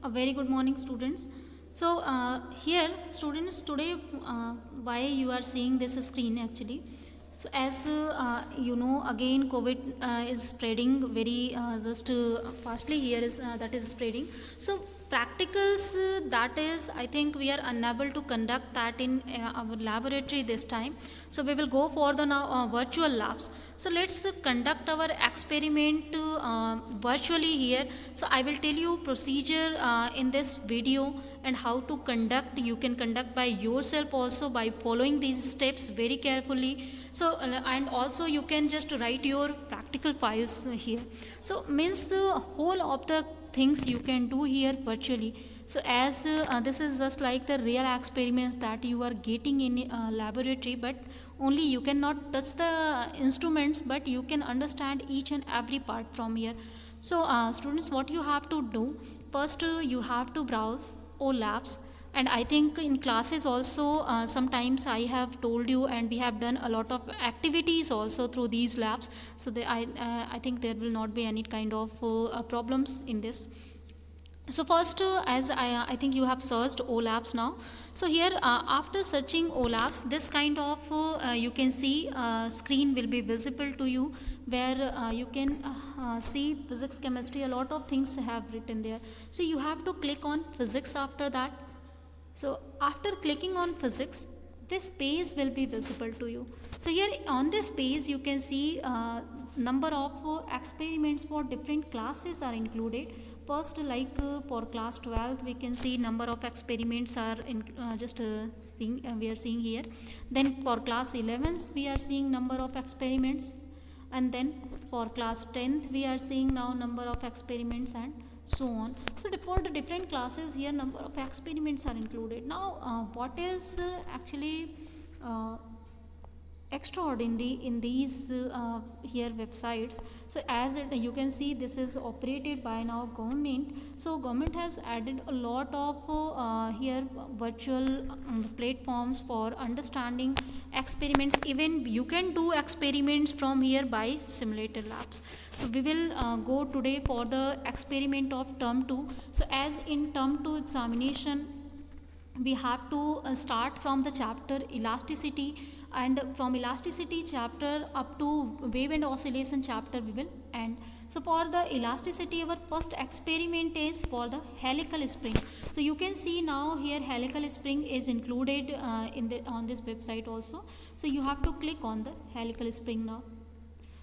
A very good morning, students. So here, students, today why you are seeing this screen actually. So as you know, again COVID is spreading very just fastly here is that is spreading. So practicals that is I think we are unable to conduct that in our laboratory this time. So we will go for the now virtual labs. So let's conduct our experiment virtually here. So I will tell you procedure in this video and how to conduct. You can conduct by yourself also by following these steps very carefully. So and also you can just write your practical files here. So means whole of the things you can do here virtually. So as this is just like the real experiments that you are getting in laboratory, but only you cannot touch the instruments, but you can understand each and every part from here. So students, what you have to do first, you have to browse all labs. And I think in classes also sometimes I have told you, and we have done a lot of activities also through these labs. So I think there will not be any kind of problems in this. So first as I think you have searched OLAPs now. So here after searching OLAPs, this kind of you can see screen will be visible to you, where you can see physics, chemistry, a lot of things have written there. So you have to click on physics after that. So after clicking on physics, this page will be visible to you. So here on this page you can see number of experiments for different classes are included. First, like for class 12 we can see number of experiments are in, we are seeing here. Then for class 11 we are seeing number of experiments, and then for class 10th we are seeing now number of experiments, and so on. So for the different classes here number of experiments are included. Now what is actually extraordinary in these here websites. So as you can see, this is operated by now government. So government has added a lot of here virtual platforms for understanding experiments. Even you can do experiments from here by simulator labs. So we will go today for the experiment of term 2. So as in term 2 examination, we have to start from the chapter elasticity, and from elasticity chapter up to wave and oscillation chapter we will end. So for the elasticity, our first experiment is for the helical spring. So you can see now here helical spring is included on this website also. So you have to click on the helical spring now.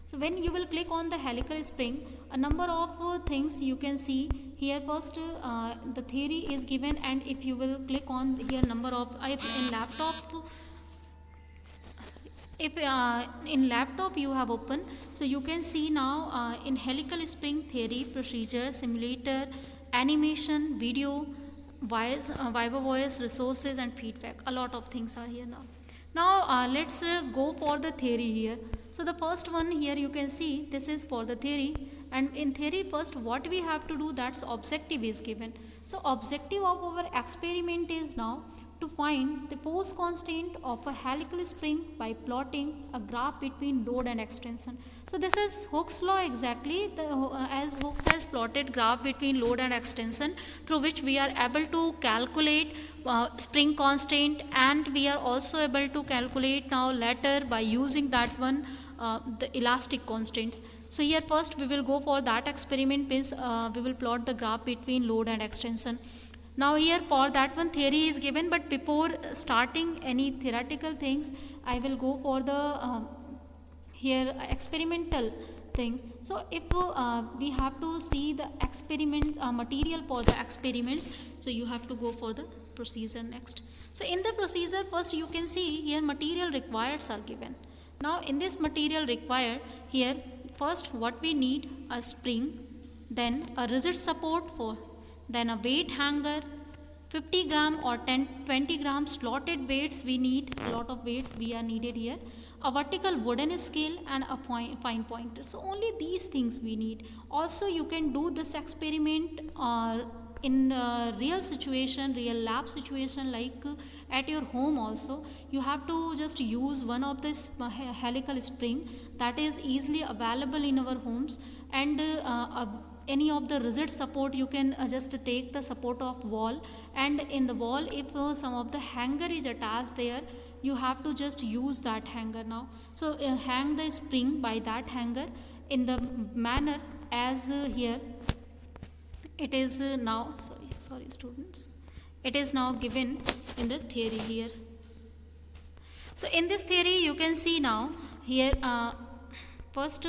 So when you will click on the helical spring, a number of things you can see here. First the theory is given, and if you will click on here number of if in laptop you have open, so you can see now in helical spring theory, procedure, simulator, animation, video, Viva voice, resources and feedback. A lot of things are here now. Now let's go for the theory here. So the first one here you can see this is for the theory, and in theory first what we have to do, that's objective is given. So objective of our experiment is now to find the force constant of a helical spring by plotting a graph between load and extension. So this is Hooke's law exactly, as Hooke has plotted graph between load and extension, through which we are able to calculate spring constant, and we are also able to calculate now later by using that one the elastic constants. So here first we will go for that experiment, means we will plot the graph between load and extension. Now here for that one theory is given, but before starting any theoretical things I will go for the here experimental things. So if we have to see the experiment material for the experiments, so you have to go for the procedure next. So in the procedure first you can see here material required are given. Now in this material required here, first what we need, a spring, then a rigid support for, then a weight hanger, 50 gram or 20 gram slotted weights we need, a lot of weights we are needed here, a vertical wooden scale and a fine pointer. So only these things we need. Also you can do this experiment in real situation, real lab situation, like at your home also. You have to just use one of this helical spring that is easily available in our homes, and any of the rigid support, you can just take the support of wall, and in the wall if some of the hanger is attached there, you have to just use that hanger now. So hang the spring by that hanger in the manner as here it is now, sorry students, it is now given in the theory here. So in this theory you can see now here first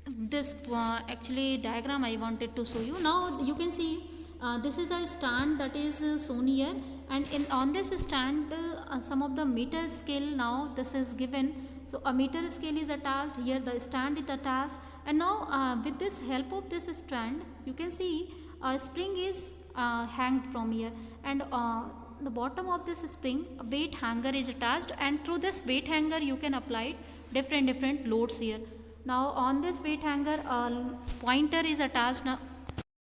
this actually diagram I wanted to show you. Now you can see this is a stand that is shown here, and on this stand some of the meter scale now this is given. So a meter scale is attached here, the stand is attached, and now with this help of this stand you can see a spring is hanged from here, and the bottom of this spring a weight hanger is attached, and through this weight hanger you can apply different loads here. Now on this weight hanger pointer is attached. Now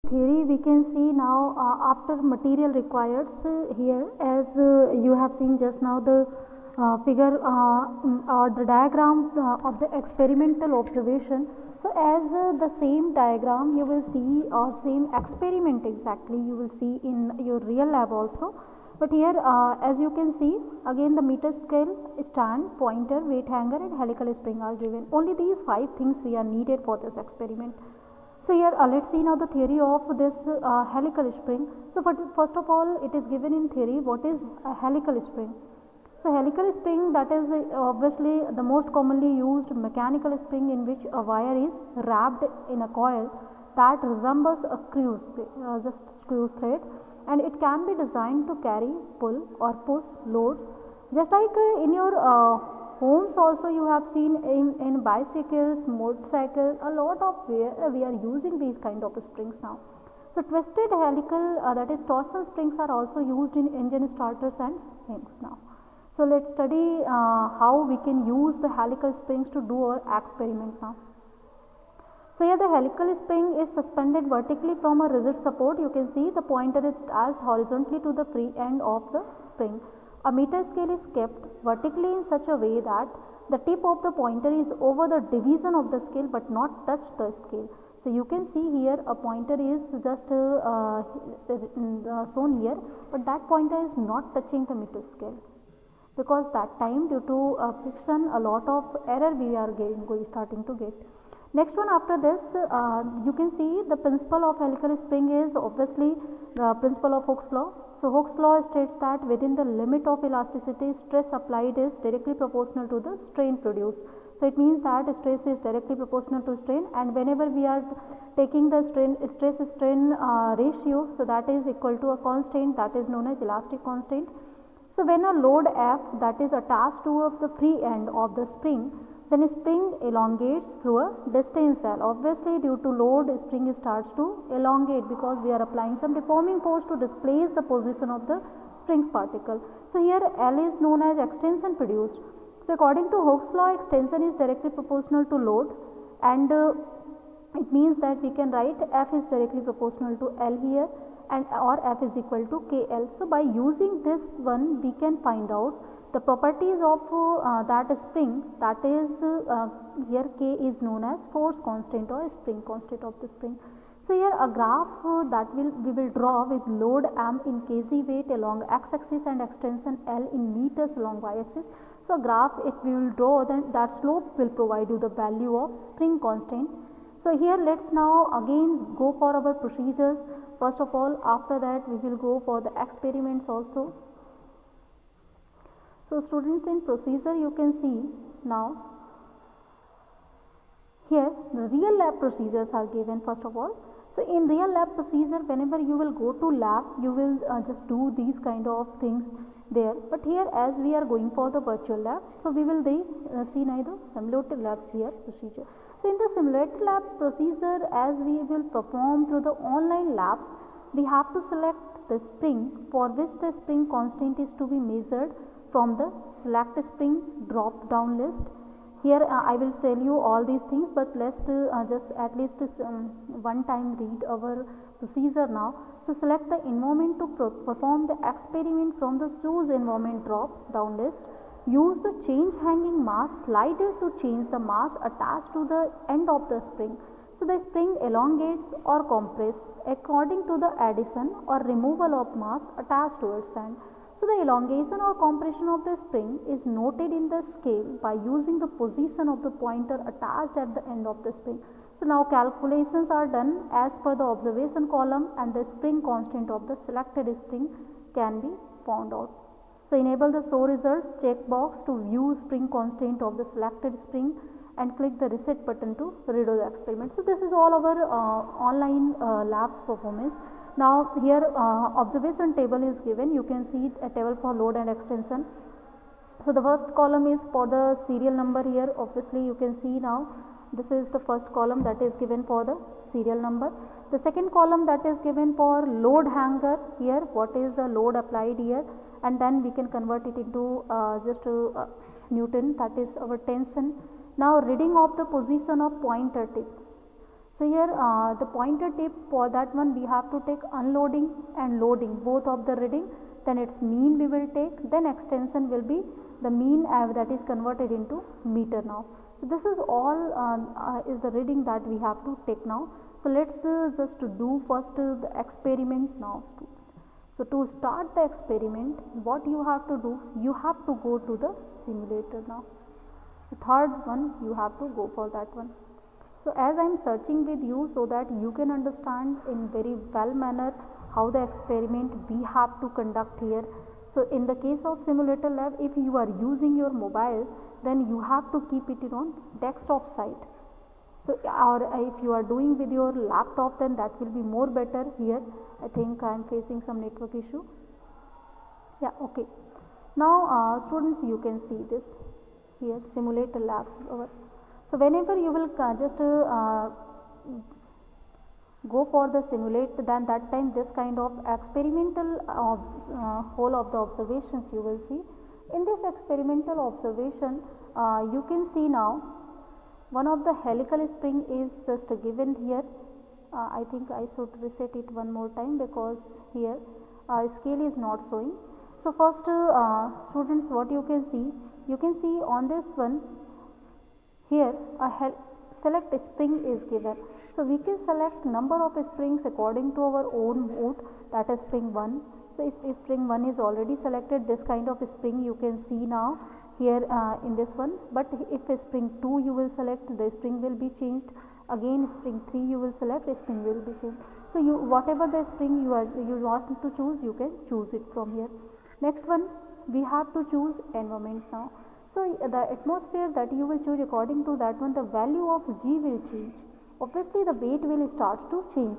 theory we can see now after material required here, as you have seen just now the figure or the diagram of the experimental observation. So as the same diagram you will see, or same experiment exactly you will see in your real lab also. But here as you can see again the meter scale, stand, pointer, weight hanger and helical spring are given. Only these 5 things we are needed for this experiment. So here let's see now the theory of this helical spring. So first of all it is given in theory what is a helical spring. So helical spring, that is obviously the most commonly used mechanical spring in which a wire is wrapped in a coil that resembles a screw thread, and it can be designed to carry, pull or push loads. Just like in your homes also you have seen in bicycles, motorcycles, a lot of where we are using these kind of springs now. So twisted helical that is torsion springs are also used in engine starters and things now. So let's study how we can use the helical springs to do our experiment now. So here the helical spring is suspended vertically from a rigid support. You can see the pointer is attached horizontally to the free end of the spring. A meter scale is kept vertically in such a way that the tip of the pointer is over the division of the scale but not touch the scale. So you can see here a pointer is just shown here, but that pointer is not touching the meter scale, because that time due to friction a lot of error we are starting to get. Next one after this you can see the principle of helical spring is obviously the principle of Hooke's law. So Hooke's law states that within the limit of elasticity, stress applied is directly proportional to the strain produced. So it means that stress is directly proportional to strain, and whenever we are taking the stress strain ratio, so that is equal to a constant that is known as elastic constant. So when a load F that is attached to the free end of the spring, then spring elongates through a distance L. Obviously due to load spring starts to elongate because we are applying some deforming force to displace the position of the spring's particle. So here L is known as extension produced. So according to Hooke's law, extension is directly proportional to load, and it means that we can write F is directly proportional to L here, and or F is equal to KL. So by using this one we can find out the properties of that spring, that is here K is known as force constant or spring constant of the spring. So here a graph that we will draw with load M in kg weight along x axis and extension L in meters along y axis. So a graph if we will draw, then that slope will provide you the value of spring constant. So here let's now again go for our procedures. First of all, after that we will go for the experiments also. So students, in procedure you can see now here the real lab procedures are given first of all. So in real lab procedure, whenever you will go to lab, you will just do these kind of things there. But here as we are going for the virtual lab, so we will see neither simulated labs here procedure. So in the simulated lab procedure, as we will perform through the online labs, we have to select the spring for which the spring constant is to be measured from the select spring drop down list. Here I will tell you all these things, but let's just at least one time read our procedure now. So select the environment to perform the experiment from the choose environment drop down list. Use the change hanging mass slider to change the mass attached to the end of the spring. So the spring elongates or compresses according to the addition or removal of mass attached to its end. So the elongation or compression of the spring is noted in the scale by using the position of the pointer attached at the end of the spring. So now calculations are done as per the observation column, and the spring constant of the selected spring can be found out. So enable the show result checkbox to view spring constant of the selected spring and click the reset button to redo the experiment. So this is all our online labs performance. Now here observation table is given. You can see a table for load and extension. So the first column is for the serial number here. Obviously you can see now this is the first column that is given for the serial number. The second column that is given for load hanger here, what is the load applied here, and then we can convert it into just Newton, that is our tension. Now reading of the position of pointer tip. So here the pointer tip, for that one we have to take unloading and loading both of the reading, then its mean we will take, then extension will be the mean that is converted into meter now. So this is all is the reading that we have to take now. So let's just do first the experiment now. So to start the experiment, what you have to do, you have to go to the simulator now. The third one you have to go for that one. So as I am searching with you so that you can understand in very well manner how the experiment we have to conduct here. So in the case of simulator lab, if you are using your mobile, then you have to keep it on desktop side. So or if you are doing with your laptop, then that will be more better. Here I think I am facing some network issue. Yeah, okay. Now students, you can see this here, simulator labs over. So whenever you will just go for the simulate, then that time this kind of experimental whole of the observations you will see. In this experimental observation, you can see now one of the helical spring is just given here. I think I should reset it one more time because here scale is not showing. So first students, what you can see on this one here a select spring is given. So we can select number of springs according to our own mood, that is spring 1. So if spring 1 is already selected, this kind of spring you can see now here in this one. But if spring 2 you will select, the spring will be changed. Again spring 3 you will select, spring will be changed. So you whatever the spring you want to choose, you can choose it from here. Next one, we have to choose environment now. So the atmosphere that you will choose, according to that one the value of G will change. Obviously the weight will start to change.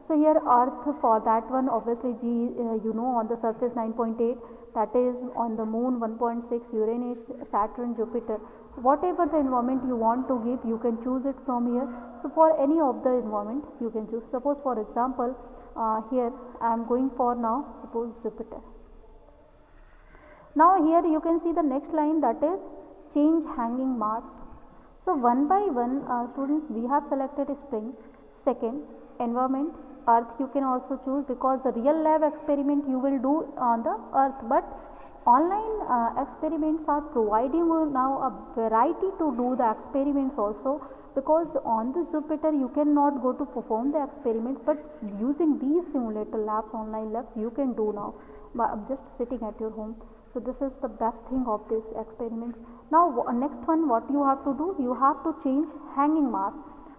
So here earth, for that one obviously G on the surface 9.8, that is on the moon 1.6, Uranus, Saturn, Jupiter. Whatever the environment you want to give, you can choose it from here. So for any of the environment you can choose. Suppose for example here I am going for now suppose Jupiter. Now here you can see the next line, that is change hanging mass. So one by one students, we have selected spring. Second, environment, earth you can also choose, because the real lab experiment you will do on the earth, but online experiments are providing you now a variety to do the experiments also, because on the Jupiter you cannot go to perform the experiments, but using these simulator labs, online labs, you can do now by just sitting at your home. So this is the best thing of this experiment. Now next one, what you have to do, you have to change hanging mass.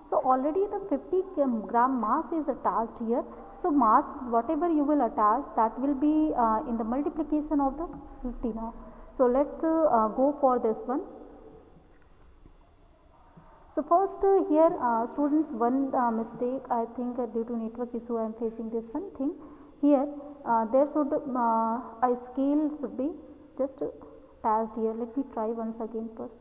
So already the 50 gram mass is attached here. So mass whatever you will attach, that will be in the multiplication of the 50 now. So let's go for this one. So first here students, one mistake, I think due to network issue I am facing this one thing. Here there should a scale should be just attached here. Let me try once again first.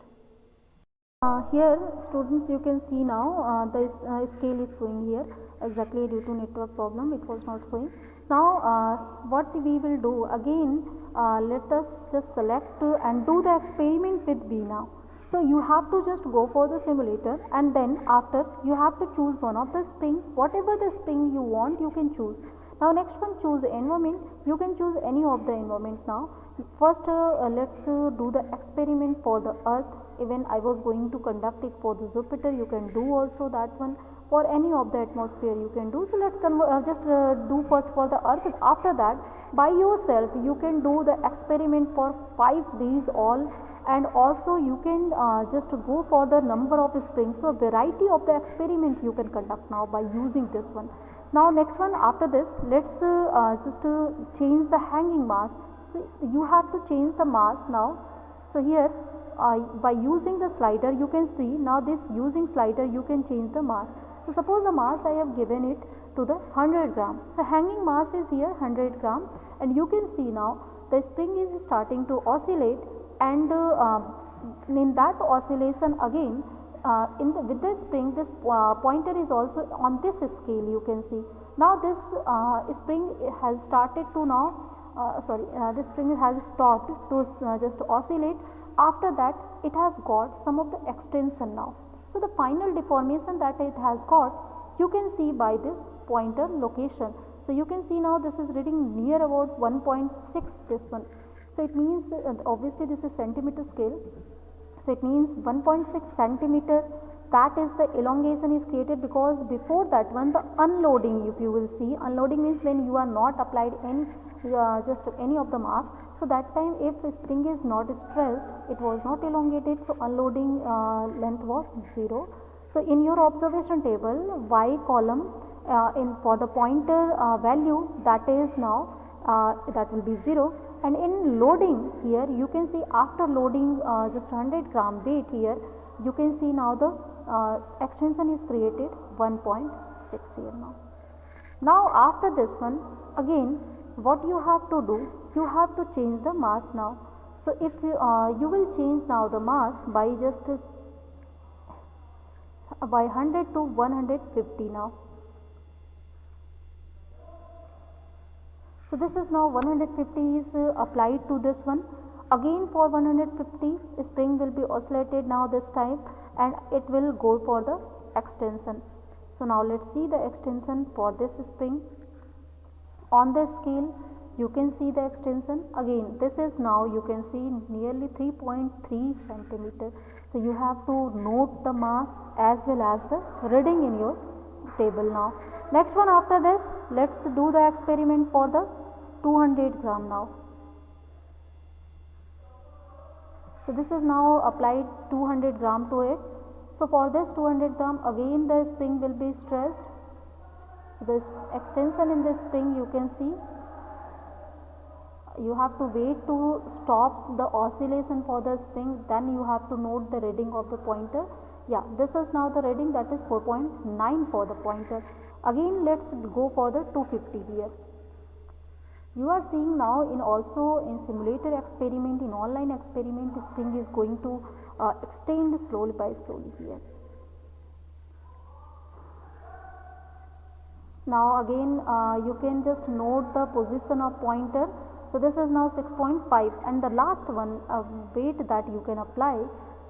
Here students, you can see now the scale is showing here, exactly due to network problem it was not showing. Now what we will do again, let us just select and do the experiment with B now. So you have to just go for the simulator, and then after you have to choose one of the spring, whatever the spring you want you can choose. Now next one, choose environment, you can choose any of the environment now. First let's do the experiment for the earth. Even I was going to conduct it for the Jupiter, you can do also that one. for any of the atmosphere you can do. So let's just do first for the earth. After that, by yourself you can do the experiment for 5 days all, and also you can just go for the number of springs. So variety of the experiment you can conduct now by using this one. Now next one, after this, let's just change the hanging mass. So you have to change the mass now. So here by using the slider you can see, now this using slider you can change the mass. So suppose the mass I have given it to the 100 gram. The hanging mass is here 100 gram, and you can see now the spring is starting to oscillate, and in that oscillation again with the spring, this pointer is also on this scale, you can see. Now this spring has started to this spring has stopped to just oscillate. After that it has got some of the extension now. So the final deformation that it has got, you can see by this pointer location. So you can see now this is reading near about 1.6, this one. So it means obviously this is centimeter scale. So it means 1.6 centimeter, that is the elongation is created, because before that one the unloading, if you will see, unloading means when you are not applied any just any of the mass. So that time if the spring is not stressed, it was not elongated, so unloading length was 0. So in your observation table, y column for the pointer value, that is now that will be 0. And in loading here you can see, after loading just 100 gram weight here, you can see now the extension is created 1.6 here now. Now after this one, again what you have to do, you have to change the mass now. So if you will change now the mass by just by 100 to 150 now. So this is now 150 is applied to this one. Again for 150 spring will be oscillated now this time, and it will go for the extension. So now let's see the extension for this spring. On the scale you can see the extension. Again this is now you can see nearly 3.3 centimeter. So you have to note the mass as well as the reading in your table now. Next one, after this, let's do the experiment for the 200 gram now. So this is now applied 200 gram to it. So for this 200 gram, again the spring will be stressed. So this extension in the spring you can see. You have to wait to stop the oscillation for the spring, then you have to note the reading of the pointer. Yeah, this is now the reading, that is 4.9 for the pointer. Again let's go for the 250 here. You are seeing now in also in simulator experiment, in online experiment, spring is going to extend slowly by slowly here. Now again you can just note the position of pointer. So this is now 6.5, and the last one weight that you can apply,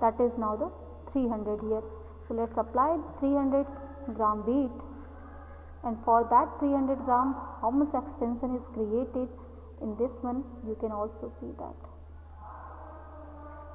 that is now the 300 here. So let's apply 300 gram weight, and for that 300 gram how much extension is created in this one, you can also see that.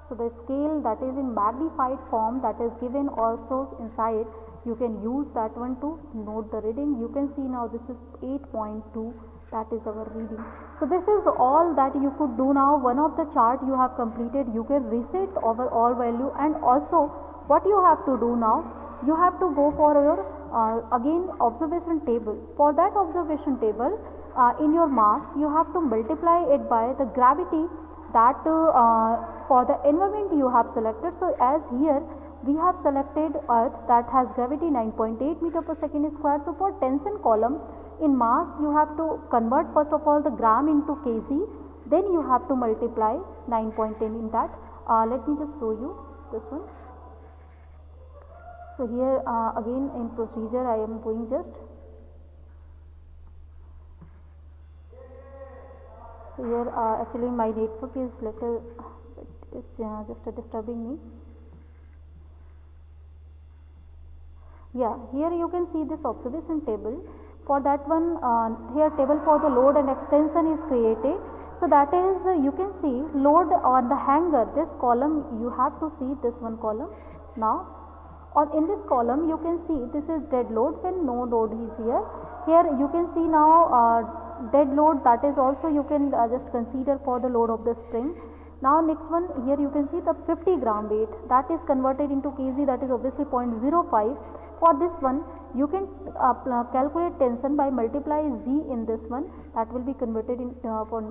So the scale that is in magnified form, that is given also inside, you can use that one to note the reading. You can see now this is 8.2, that is our reading. So this is all that you could do now. One of the chart you have completed, you can reset over all value, and also what you have to do now, you have to go for your again observation table. For that observation table, in your mass you have to multiply it by the gravity that for the environment you have selected. So as here we have selected earth that has gravity 9.8 meter per second square. So for tension column, in mass you have to convert first of all the gram into kg, then you have to multiply 9.10 in that. Let me just show you this one. So here again in procedure I am going just. So here actually my network is little, it's just disturbing me. Yeah, here you can see this observation table. For that one, here table for the load and extension is created. So that is you can see load on the hanger, this column you have to see this one column. Now On in this column you can see this is dead load when no load is here. Here you can see now dead load, that is also you can just consider for the load of the spring. Now next one, here you can see the 50 gram weight, that is converted into kg, that is obviously 0.05. For this one you can calculate tension by multiply z in this one, that will be converted in for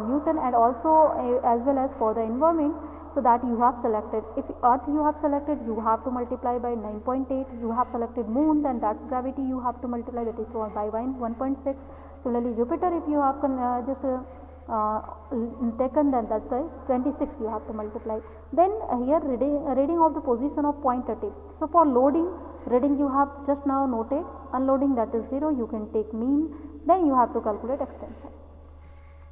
Newton, and also as well as for the environment. So that you have selected, if earth you have selected, you have to multiply by 9.8. You have selected moon, then that's gravity, you have to multiply, that is by 1.6. Similarly Jupiter, if you have taken, then that's by 26 you have to multiply. Then here reading of the position of point at it. So for loading, reading you have just now noted, unloading that is 0, you can take mean, then you have to calculate extension.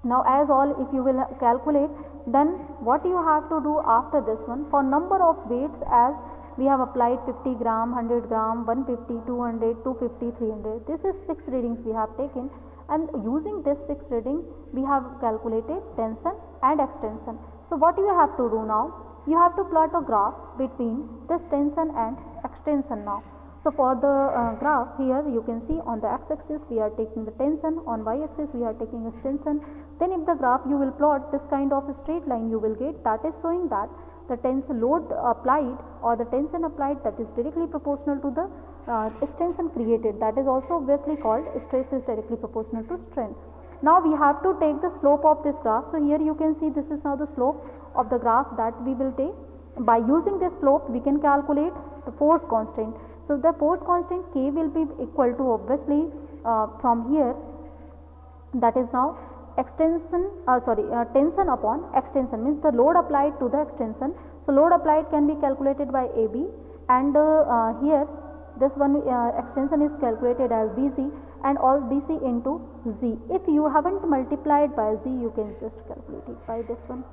Now as all, if you will calculate, then what you have to do after this one, for number of weights, as we have applied 50 gram, 100 gram, 150, 200, 250, 300, this is 6 readings we have taken, and using this 6 reading we have calculated tension and extension. So what you have to do now, you have to plot a graph between this tension and extension now. So for the graph, here you can see on the x-axis we are taking the tension, on y-axis we are taking extension. Then if the graph you will plot this kind of a straight line, you will get, that is showing that the tension load applied or the tension applied, that is directly proportional to the extension created, that is also obviously called stress is directly proportional to strain. Now we have to take the slope of this graph. So here you can see this is now the slope of the graph that we will take. By using this slope we can calculate the force constant. So the force constant K will be equal to, obviously from here, that is now extension tension upon extension, means the load applied to the extension. So load applied can be calculated by AB, and here this one extension is calculated as BC, and all BC into Z. If you haven't multiplied by Z, you can just calculate it by this one.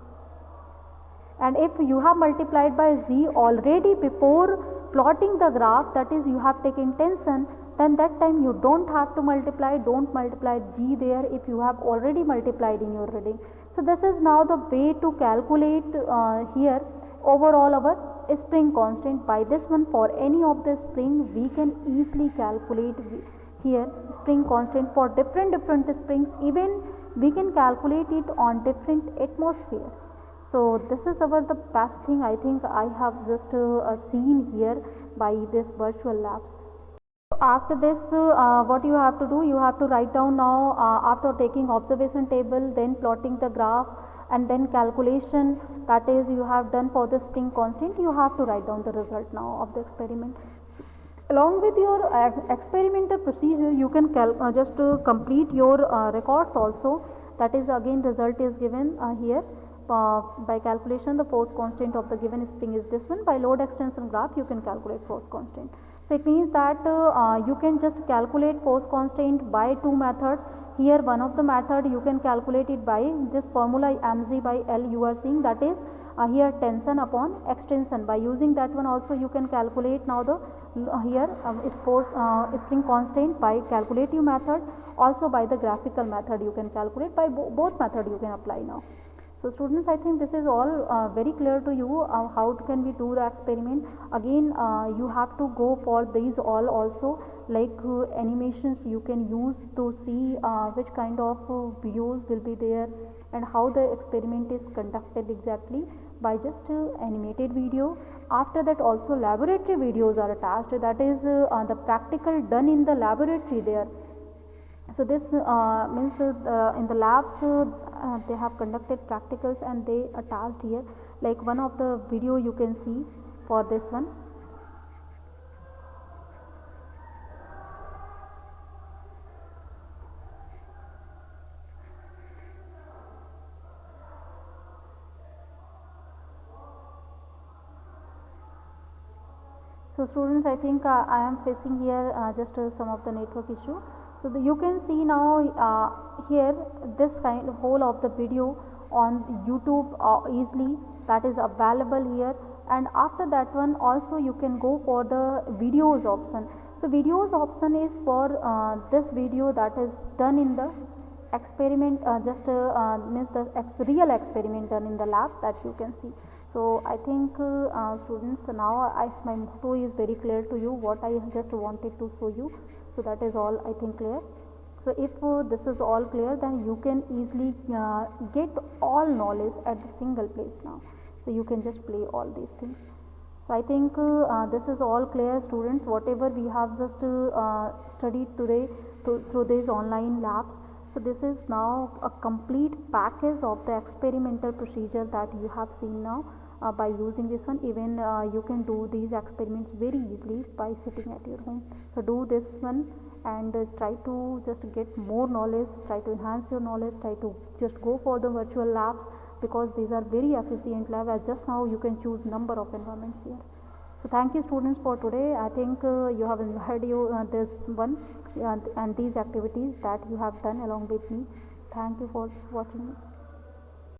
And if you have multiplied by Z already before plotting the graph, that is you have taken tension, then that time you don't have to multiply, don't multiply G there if you have already multiplied in your reading. So this is now the way to calculate here overall our spring constant. By this one, for any of the spring we can easily calculate here spring constant for different springs, even we can calculate it on different atmosphere. So this is our the best thing I think I have just seen here by this virtual labs. After this what you have to do, you have to write down now after taking observation table, then plotting the graph, and then calculation, that is you have done for the spring constant, you have to write down the result now of the experiment. So, along with your experimental procedure, you can just complete your records also, that is again result is given here. By calculation, the force constant of the given spring is this one. By load extension graph you can calculate force constant. So it means that you can just calculate force constant by two methods. Here one of the method you can calculate it by this formula mg by L you are seeing, that is here tension upon extension. By using that one also you can calculate now the here spring constant by calculative method, also by the graphical method you can calculate. By both method you can apply now. So students, I think this is all very clear to you how can we do the experiment. Again you have to go for these all also, like animations you can use to see which kind of views will be there and how the experiment is conducted exactly by just animated video. After that also laboratory videos are attached, that is the practical done in the laboratory there. So this means in the labs they have conducted practicals and they attached here, like one of the video you can see for this one. So students, I think I am facing here just some of the network issue. So you can see now here this kind of whole of the video on YouTube easily, that is available here. And after that one also you can go for the videos option. So videos option is for this video that is done in the experiment, just means the real experiment done in the lab, that you can see. So I think students, now my motto is very clear to you, what I just wanted to show you. So that is all I think clear. So if this is all clear, then you can easily get all knowledge at the single place now. So you can just play all these things. So I think this is all clear, students. Whatever we have just studied today through these online labs. So this is now a complete package of the experimental procedure that you have seen now. By using this one, even you can do these experiments very easily by sitting at your home. So do this one and try to just get more knowledge, try to enhance your knowledge, try to just go for the virtual labs, because these are very efficient lab, as just now you can choose number of environments here. So thank you students for today. I think you have enjoyed this one and these activities that you have done along with me. Thank you for watching.